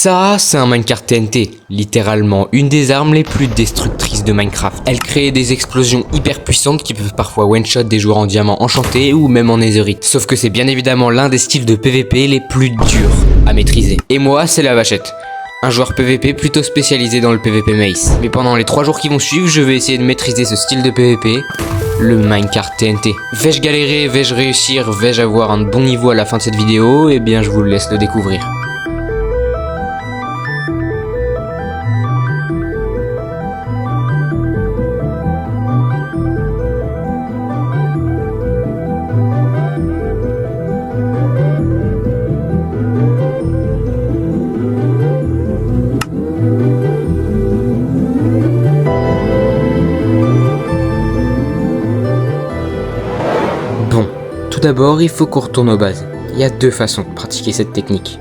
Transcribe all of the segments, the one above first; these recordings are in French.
Ça, c'est un minecart TNT, littéralement une des armes les plus destructrices de Minecraft. Elle crée des explosions hyper puissantes qui peuvent parfois one-shot des joueurs en diamant enchanté ou même en netherite. Sauf que c'est bien évidemment l'un des styles de PVP les plus durs à maîtriser. Et moi, c'est la vachette. Un joueur PVP plutôt spécialisé dans le PVP Mace. Mais pendant les 3 jours qui vont suivre, je vais essayer de maîtriser ce style de PVP, le minecart TNT. Vais-je galérer, vais-je réussir, vais-je avoir un bon niveau à la fin de cette vidéo? Eh bien, je vous le laisse le découvrir. Bon, tout d'abord, il faut qu'on retourne aux bases. Il y a 2 façons de pratiquer cette technique.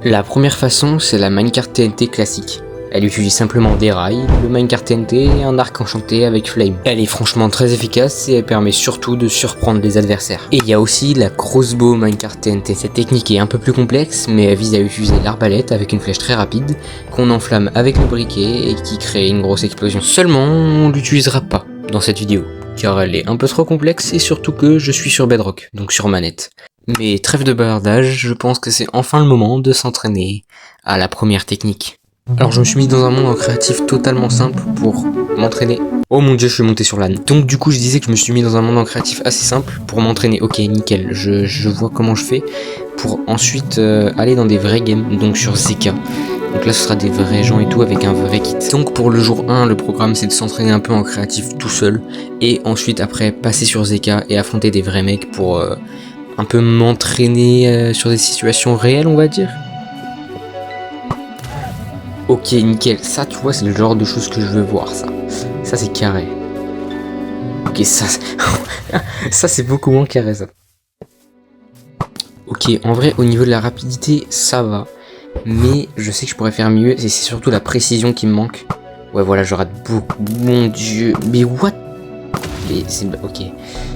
La première façon, c'est la minecart TNT classique. Elle utilise simplement des rails, le minecart TNT et un arc enchanté avec flame. Elle est franchement très efficace et elle permet surtout de surprendre les adversaires. Et il y a aussi la crossbow minecart TNT. Cette technique est un peu plus complexe, mais elle vise à utiliser l'arbalète avec une flèche très rapide, qu'on enflamme avec le briquet et qui crée une grosse explosion. Seulement, on l'utilisera pas dans cette vidéo, car elle est un peu trop complexe et surtout que je suis sur Bedrock, donc sur manette. Mais trêve de bavardage, je pense que c'est enfin le moment de s'entraîner à la première technique. Alors je me suis mis dans un monde en créatif totalement simple pour m'entraîner. Oh mon dieu, je suis monté sur l'âne. Donc du coup je disais que je me suis mis dans un monde en créatif assez simple pour m'entraîner. Ok, nickel, je vois comment je fais pour ensuite aller dans des vrais games, donc sur Zeka. Donc là ce sera des vrais gens et tout avec un vrai kit. Donc pour le jour 1, le programme c'est de s'entraîner un peu en créatif tout seul. Et ensuite après passer sur Zeka et affronter des vrais mecs pour un peu m'entraîner sur des situations réelles, on va dire. Ok, nickel. Ça, tu vois, c'est le genre de choses que je veux voir, ça. Ça, c'est carré. Ok, ça... ça, c'est beaucoup moins carré, ça. Ok, en vrai, au niveau de la rapidité, ça va. Mais je sais que je pourrais faire mieux. Et c'est surtout la précision qui me manque. Ouais, voilà, je rate beaucoup. Mon dieu. Mais what? Ok,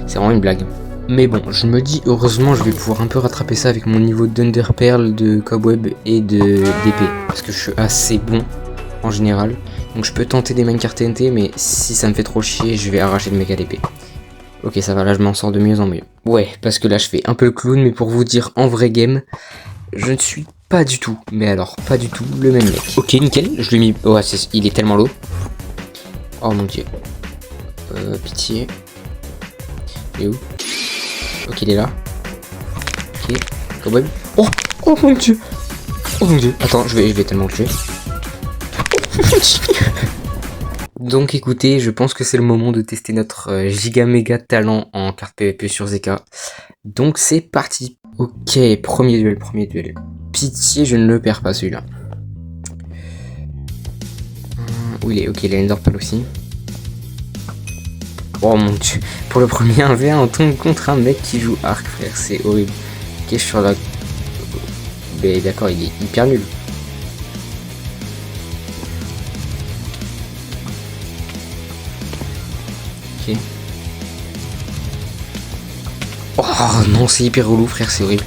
c'est vraiment une blague. Mais bon, je me dis, heureusement, je vais pouvoir un peu rattraper ça avec mon niveau d'Underpearl, de Cobweb et d'épée. Parce que je suis assez bon, en général. Donc je peux tenter des minecart TNT, mais si ça me fait trop chier, je vais arracher le méga d'épée. Ok, ça va, là je m'en sors de mieux en mieux. Ouais, parce que là je fais un peu le clown, mais pour vous dire, en vrai game, je ne suis pas du tout, mais alors pas du tout, le même mec. Ok, nickel, je lui ai mis... Oh, il est tellement low. Oh mon dieu. Pitié. Il est où? Ok, il est là. Ok, quand même. Oh, oh mon dieu. Oh mon dieu. Attends, je vais tellement le tuer. Donc écoutez, je pense que c'est le moment de tester notre giga méga talent en carte PVP sur Zeka. Donc c'est parti. Ok, premier duel. Pitié, je ne le perds pas celui-là. Où il est? Ok, il a Enderpearl aussi. Oh mon dieu, pour le premier 1v1 on tombe contre un mec qui joue arc, frère, c'est horrible. Ok, je suis sur la... Mais d'accord, il est hyper nul. Ok. Oh non, c'est hyper relou, frère, c'est horrible.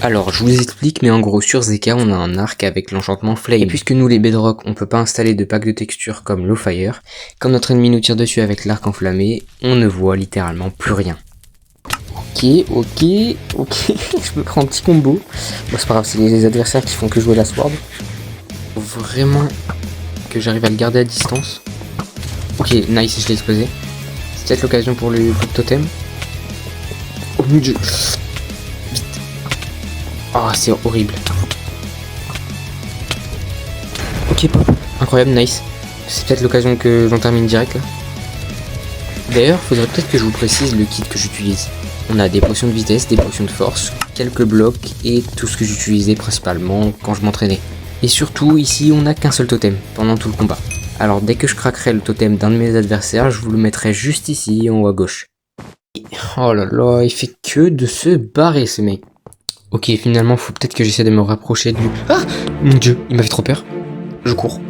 Alors, je vous explique, mais en gros, sur Zeka, on a un arc avec l'enchantement Flame. Et puisque nous, les Bedrock, on peut pas installer de pack de texture comme Low Fire, quand notre ennemi nous tire dessus avec l'arc enflammé, on ne voit littéralement plus rien. Ok, je me prends un petit combo. Bon, c'est pas grave, c'est les adversaires qui font que jouer la sword. Faut vraiment que j'arrive à le garder à distance. Ok, nice, je l'ai explosé. C'est peut-être l'occasion pour le coup de totem. Oh mon dieu. Oh, c'est horrible. Ok, pop. Incroyable, nice. C'est peut-être l'occasion que j'en termine direct, là. D'ailleurs, faudrait peut-être que je vous précise le kit que j'utilise. On a des potions de vitesse, des potions de force, quelques blocs et tout ce que j'utilisais principalement quand je m'entraînais. Et surtout, ici, on n'a qu'un seul totem pendant tout le combat. Alors, dès que je craquerai le totem d'un de mes adversaires, je vous le mettrai juste ici, en haut à gauche. Oh là là, il fait que de se barrer, ce mec. Ok, finalement, faut peut-être que j'essaie de me rapprocher de lui. Ah mon dieu, il m'a fait trop peur. Je cours.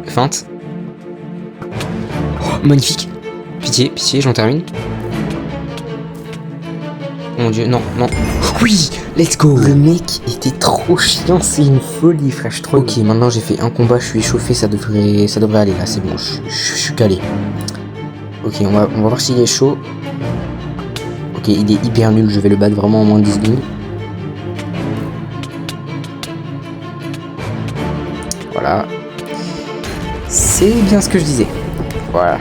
Feinte. Oh, magnifique. Pitié, j'en termine. Mon dieu, non, non. Oui, let's go. Le mec était trop chiant, c'est une folie, frère. Je trop. Ok, maintenant j'ai fait un combat, je suis échauffé, ça devrait aller là, c'est bon, je suis calé. Ok, on va voir s'il est chaud. Ok, il est hyper nul, je vais le battre vraiment en moins de 10 secondes. Voilà. C'est bien ce que je disais. Voilà.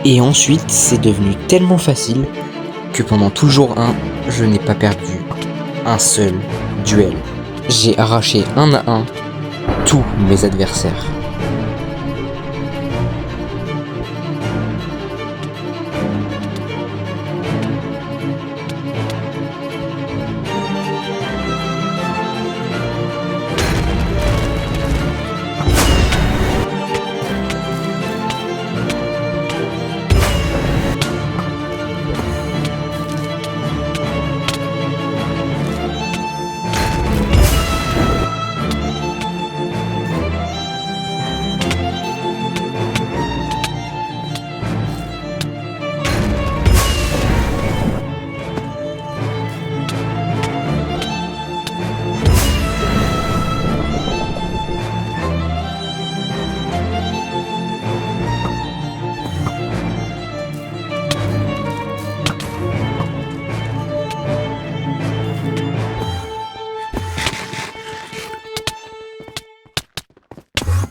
Et ensuite, c'est devenu tellement facile que pendant tout le jour 1, je n'ai pas perdu un seul duel. J'ai arraché 1 à 1 tous mes adversaires.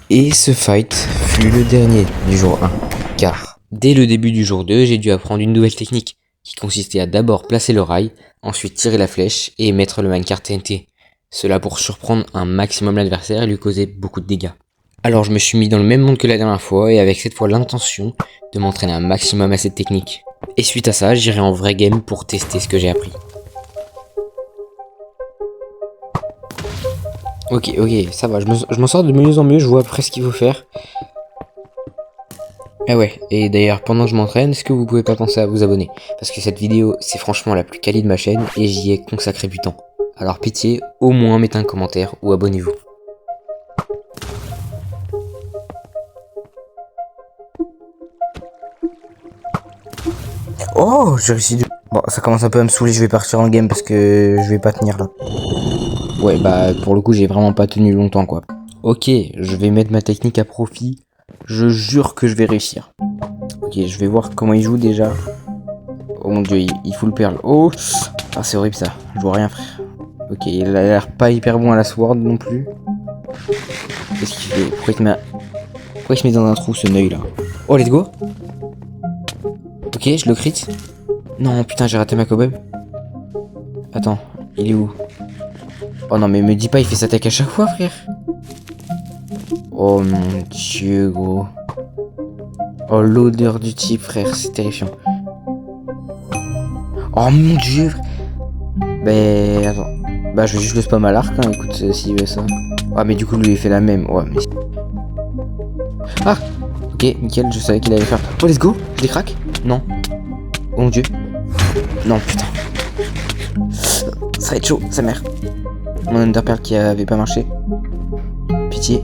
Et ce fight fut le dernier du jour 1, car dès le début du jour 2, j'ai dû apprendre une nouvelle technique, qui consistait à d'abord placer le rail, ensuite tirer la flèche et mettre le minecart TNT. Cela pour surprendre un maximum l'adversaire et lui causer beaucoup de dégâts. Alors je me suis mis dans le même monde que la dernière fois, et avec cette fois l'intention de m'entraîner un maximum à cette technique. Et suite à ça, j'irai en vrai game pour tester ce que j'ai appris. Ok, ça va, je m'en sors de mieux en mieux, je vois après ce qu'il faut faire. Ah ouais, et d'ailleurs, pendant que je m'entraîne, est-ce que vous pouvez pas penser à vous abonner? Parce que cette vidéo, c'est franchement la plus quali de ma chaîne, et j'y ai consacré du temps. Alors pitié, au moins mettez un commentaire ou abonnez-vous. Oh, j'ai réussi. Bon, ça commence un peu à me saouler, je vais partir en game parce que je vais pas tenir là. Ouais, bah pour le coup, j'ai vraiment pas tenu longtemps quoi. Ok, je vais mettre ma technique à profit. Je jure que je vais réussir. Ok, je vais voir comment il joue déjà. Oh mon dieu, il fout le perle. Oh, ah, c'est horrible ça. Je vois rien, frère. Ok, il a l'air pas hyper bon à la sword non plus. Qu'est-ce qu'il fait? Pourquoi il se met dans un trou ce œil là? Oh, let's go. Ok, je le crit. Non, putain, j'ai raté ma cobweb. Attends, il est où? Oh non, mais me dis pas, il fait sa tech à chaque fois, frère. Oh mon dieu, gros. Oh, l'odeur du type, frère, c'est terrifiant. Oh mon dieu. Bah, attends. Bah, je vais juste le spam à l'arc, hein, écoute, s'il veut ça. Ah, mais du coup, lui, il fait la même. Ouais, mais... Ah! Ok, nickel, je savais qu'il allait faire. Oh, let's go! Je les craque? Non. Oh mon dieu. Non, putain. Ça va être chaud, sa mère. Mon Underpearl qui avait pas marché. Pitié.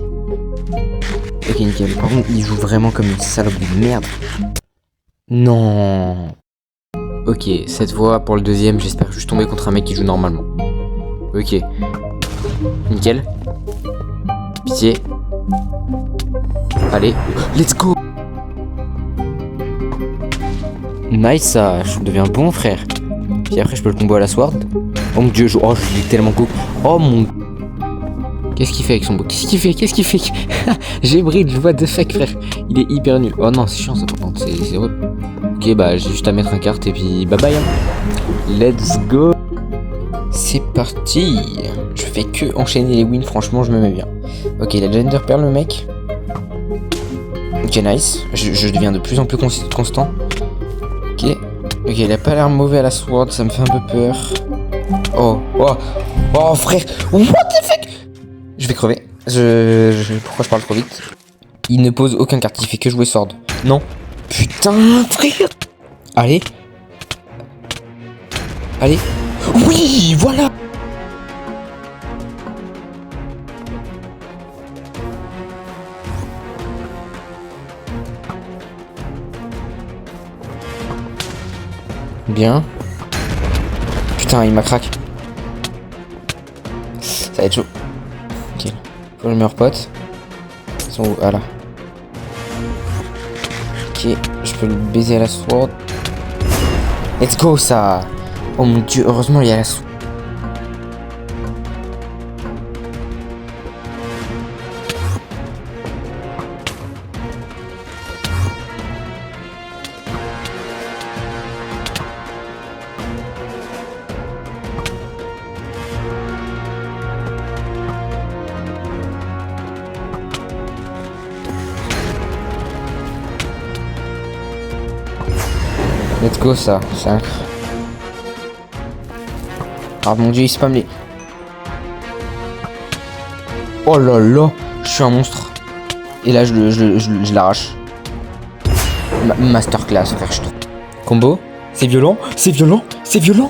Ok, nickel. Par contre, il joue vraiment comme une salope de merde. Non. Ok, cette fois, pour le deuxième, j'espère juste tomber contre un mec qui joue normalement. Ok. Nickel. Pitié. Allez, let's go. Nice, ça, je deviens bon, frère. Puis après, je peux le combo à la sword. Oh mon dieu, oh, je suis tellement cool. Oh mon... Qu'est-ce qu'il fait avec son beau? Qu'est-ce qu'il fait J'ai bridge, what the fuck, frère. Il est hyper nul. Oh non, c'est chiant ça par contre, c'est horrible. Ok, bah j'ai juste à mettre un carte et puis bye bye. Hein. Let's go. C'est parti. Je fais que enchaîner les wins, franchement, je me mets bien. Ok, il a déjà Underpearl le mec. Ok, nice. Je deviens de plus en plus constant. Ok. Ok, il a pas l'air mauvais à la sword, ça me fait un peu peur. Oh, frère. What the fuck? Je vais crever. Pourquoi je parle trop vite? Il ne pose aucun carte, il fait que jouer sword. Non. Putain, frère. Allez. Oui, voilà. Bien. Putain, il m'a craqué. Ça va être chaud. Ok. Faut que je me repote. Ils sont où? Ah là. Ok, je peux le baiser à la sword. Let's go ça. Oh mon dieu, heureusement il y a la sword. Let's go ça, 5. Ah mon dieu, il spam les... Oh là là, je suis un monstre. Et là je l'arrache. Masterclass frère, je trouve. Combo, c'est violent, c'est violent, c'est violent.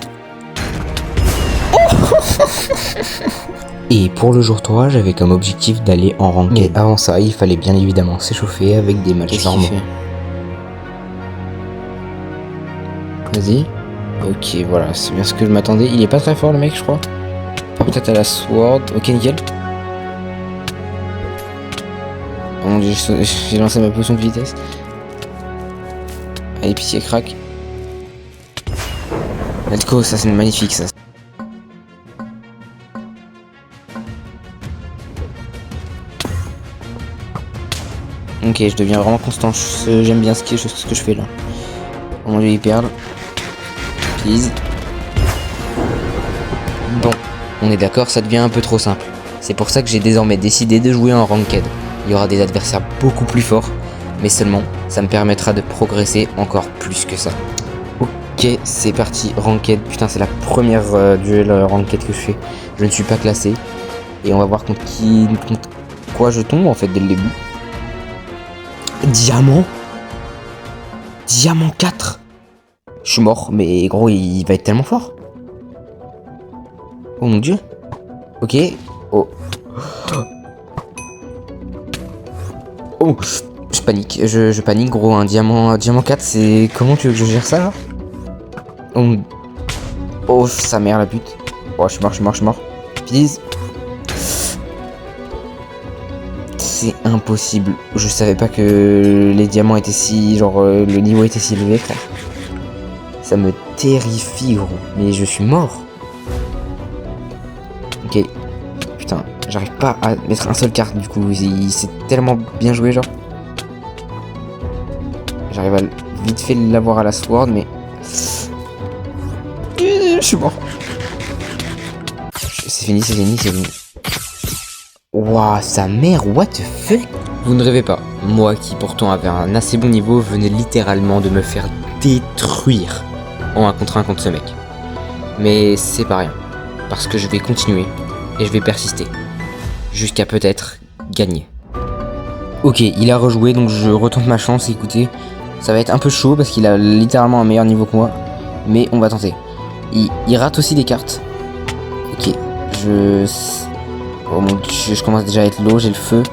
Et pour le jour 3, j'avais comme objectif d'aller en ranked. Mais avant ça, il fallait bien évidemment s'échauffer avec des matchs normaux. Vas-y. Ok, voilà, c'est bien ce que je m'attendais. Il est pas très fort le mec, je crois. Peut-être à la sword. Ok, nickel. Oh mon dieu, j'ai lancé ma potion de vitesse. Allez, pitié, crack. Let's go, ça c'est magnifique ça. Ok, je deviens vraiment constant. J'aime bien ce que je fais là. Oh mon dieu, il perle. Please. Bon, on est d'accord, ça devient un peu trop simple. C'est pour ça que j'ai désormais décidé de jouer en ranked. Il y aura des adversaires beaucoup plus forts, mais seulement ça me permettra de progresser encore plus que ça. Ok, c'est parti, ranked. Putain, c'est la première duel ranked que je fais. Je ne suis pas classé. Et on va voir contre quoi je tombe en fait dès le début. Diamant. Diamant 4. Je suis mort, mais gros, il va être tellement fort. Oh mon dieu. Ok. Oh. Oh. Je panique. Je panique, gros. Un diamant 4, c'est... Comment tu veux que je gère ça, là? Oh. Oh, sa mère, la pute. Oh, je suis mort. Please. C'est impossible. Je savais pas que les diamants étaient si... Genre, le niveau était si élevé, frère. Ça me terrifie, gros. Mais je suis mort. Ok. Putain, j'arrive pas à mettre un seul carte, du coup. C'est tellement bien joué, genre. J'arrive à vite fait l'avoir à la sword, mais... Je suis mort. C'est fini. Waouh, sa mère, what the fuck? Vous ne rêvez pas. Moi, qui pourtant avait un assez bon niveau, venais littéralement de me faire détruire en 1 contre 1 contre ce mec. Mais c'est pas rien. Parce que je vais continuer et je vais persister. Jusqu'à peut-être gagner. Ok, il a rejoué, donc je retente ma chance. Écoutez, ça va être un peu chaud parce qu'il a littéralement un meilleur niveau que moi. Mais on va tenter. Il rate aussi des cartes. Ok, oh mon dieu, je commence déjà à être low, j'ai le feu.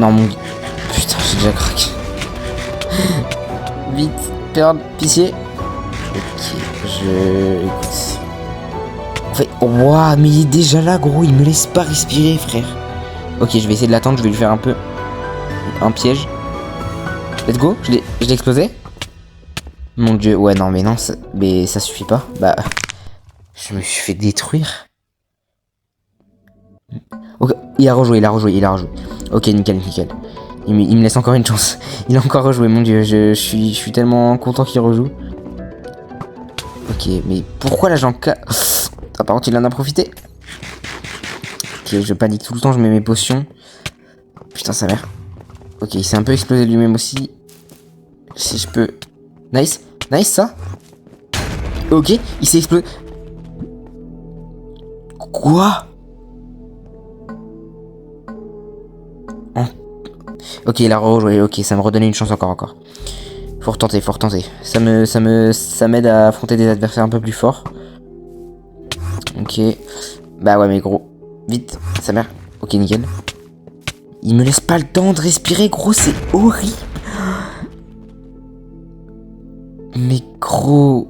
Non mon... Putain, j'ai déjà craqué. Vite, perle, pitié. Ok, écoute. En fait, waouh, mais il est déjà là, gros, il me laisse pas respirer, frère. Ok, je vais essayer de l'attendre, je vais lui faire un piège. Let's go, je l'ai explosé. Mon dieu, ouais, non, mais non, mais ça suffit pas. Bah, je me suis fait détruire. Ok, il a rejoué. Ok, nickel. Il me laisse encore une chance. Il a encore rejoué, mon dieu, je suis tellement content qu'il rejoue. Ok, mais pourquoi la jambe K... Ah, par contre, il en a profité. Ok, je panique tout le temps, je mets mes potions. Putain, sa mère. Ok, il s'est un peu explosé lui-même aussi. Si je peux... Nice ça. Ok, il s'est explosé. Quoi? Ok, il a rejoué. Ok, ça me redonnait une chance encore. Faut retenter. Ça m'aide à affronter des adversaires un peu plus forts. Ok. Bah ouais, mais gros. Vite, sa mère. Ok, nickel. Il me laisse pas le temps de respirer, gros, c'est horrible. Mais gros.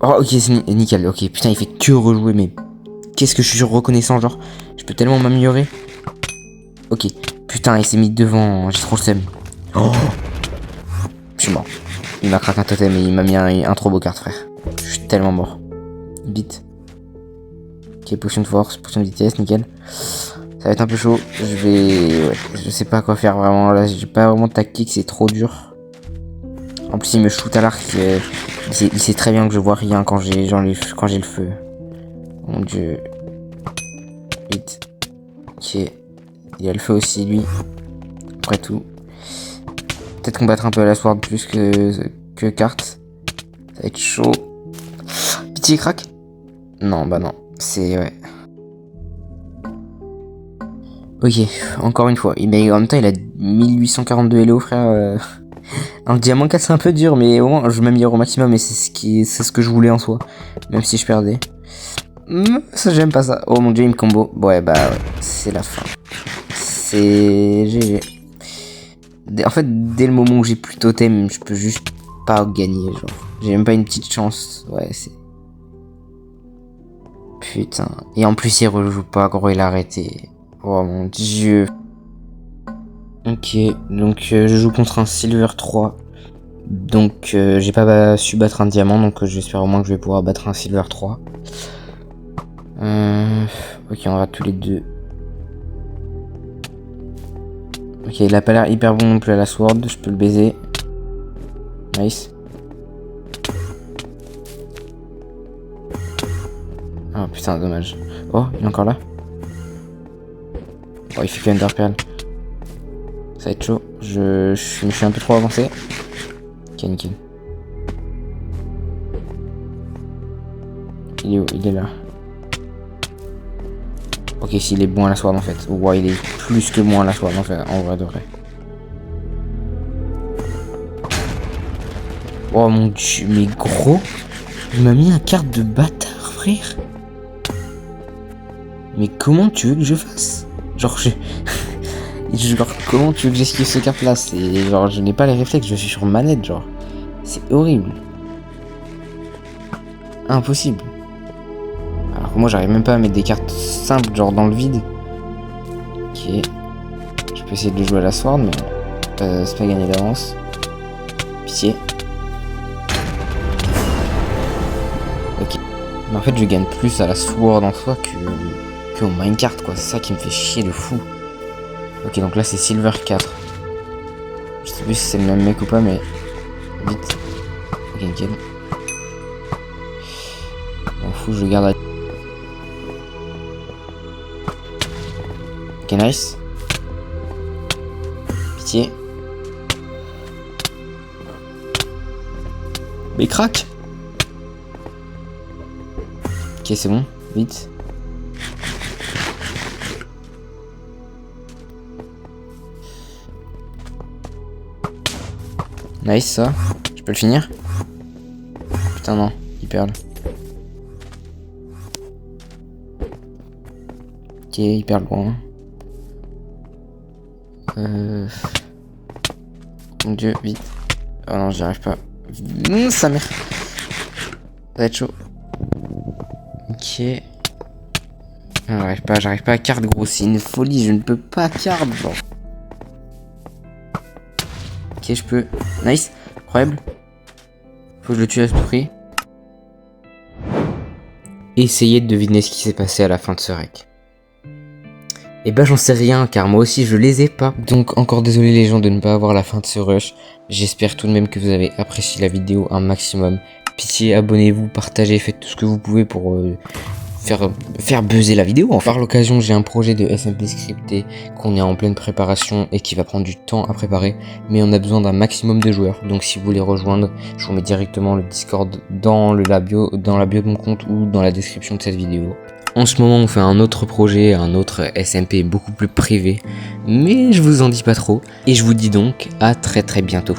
Oh, ok, c'est nickel. Ok, putain, il fait que rejouer, mais qu'est-ce que je suis reconnaissant, genre. Je peux tellement m'améliorer. Ok, putain, il s'est mis devant. J'ai trop le seum. Oh, je suis mort. Il m'a craqué un totem et il m'a mis un turbo card, frère. Je suis tellement mort. Vite. Ok, potion de force, potion de vitesse, nickel. Ça va être un peu chaud. Ouais, je sais pas quoi faire vraiment. Là, j'ai pas vraiment de tactique, c'est trop dur. En plus, il me shoot à l'arc. Il sait très bien que je vois rien quand j'ai le feu. Mon dieu. Vite. Ok. Il a le feu aussi, lui. Après tout. Peut-être combattre un peu à la sword plus que carte. Ça va être chaud. Pitié, crack. Non, bah non. C'est... ouais. Ok, encore une fois. Mais en même temps, il a 1842 hello, frère. Un diamant 4, c'est un peu dur, mais au moins, je m'améliore au maximum et c'est ce que je voulais en soi. Même si je perdais. Ça, j'aime pas ça. Oh mon dieu, il me combo. Ouais, bah ouais. C'est la fin. C'est GG. En fait, dès le moment où j'ai plus totem, je peux juste pas gagner, genre. J'ai même pas une petite chance. Ouais, c'est... Putain. Et en plus, il rejoue pas, gros, il a arrêté. Oh mon dieu. Ok, donc je joue contre un Silver 3. Donc j'ai pas su battre un diamant, donc j'espère au moins que je vais pouvoir battre un Silver 3. Ok, on va tous les deux. Ok, il a pas l'air hyper bon non plus à la sword, je peux le baiser. Nice. Oh putain, dommage. Oh, il est encore là. Oh, il fait que Enderpearl. Ça va être chaud. Je suis un peu trop avancé. Ok, nickel. Il est où? Il est là. Ok, s'il est bon à la sword en fait. Ouais, il est plus que bon à la sword en fait, en vrai de vrai. Oh mon dieu, mais gros, il m'a mis un carte de bâtard, frère. Mais comment tu veux que je fasse? Genre, genre, comment tu veux que j'esquive ce carte là? C'est genre, je n'ai pas les réflexes, je suis sur manette, genre. C'est horrible. Impossible. Alors que moi, j'arrive même pas à mettre des cartes simples, genre dans le vide. Ok. Je peux essayer de jouer à la sword, mais c'est pas gagné d'avance. Pitié. Ok. Mais en fait, je gagne plus à la sword en soi que au minecart, quoi. C'est ça qui me fait chier de fou. Ok, donc là, c'est Silver 4. Je sais plus si c'est le même mec ou pas, mais... Vite. Ok, nickel. M'en fous, je garde à... Ok, nice. Pitié. Mais crack. Ok, c'est bon. Vite. Nice, ça. Je peux le finir? Putain, non. Il perd. Ok, il perd loin. Mon dieu, vite. Oh non, j'y arrive pas. Ça merde. Ça va être chaud. Ok. J'arrive pas à card, gros. C'est une folie. Je ne peux pas card, genre. Ok, je peux. Nice. Incroyable. Faut que je le tue à tout prix. Essayez de deviner ce qui s'est passé à la fin de ce rec. Et bah j'en sais rien, car moi aussi je les ai pas. Donc encore désolé les gens de ne pas avoir la fin de ce rush. J'espère tout de même que vous avez apprécié la vidéo un maximum. Pitié, abonnez-vous, partagez, faites tout ce que vous pouvez pour faire buzzer la vidéo. Enfin, par l'occasion, j'ai un projet de SMP scripté qu'on est en pleine préparation et qui va prendre du temps à préparer. Mais on a besoin d'un maximum de joueurs. Donc si vous voulez rejoindre, je vous mets directement le Discord dans la bio de mon compte ou dans la description de cette vidéo. En ce moment, on fait un autre projet, un autre SMP beaucoup plus privé. Mais je vous en dis pas trop. Et je vous dis donc à très bientôt.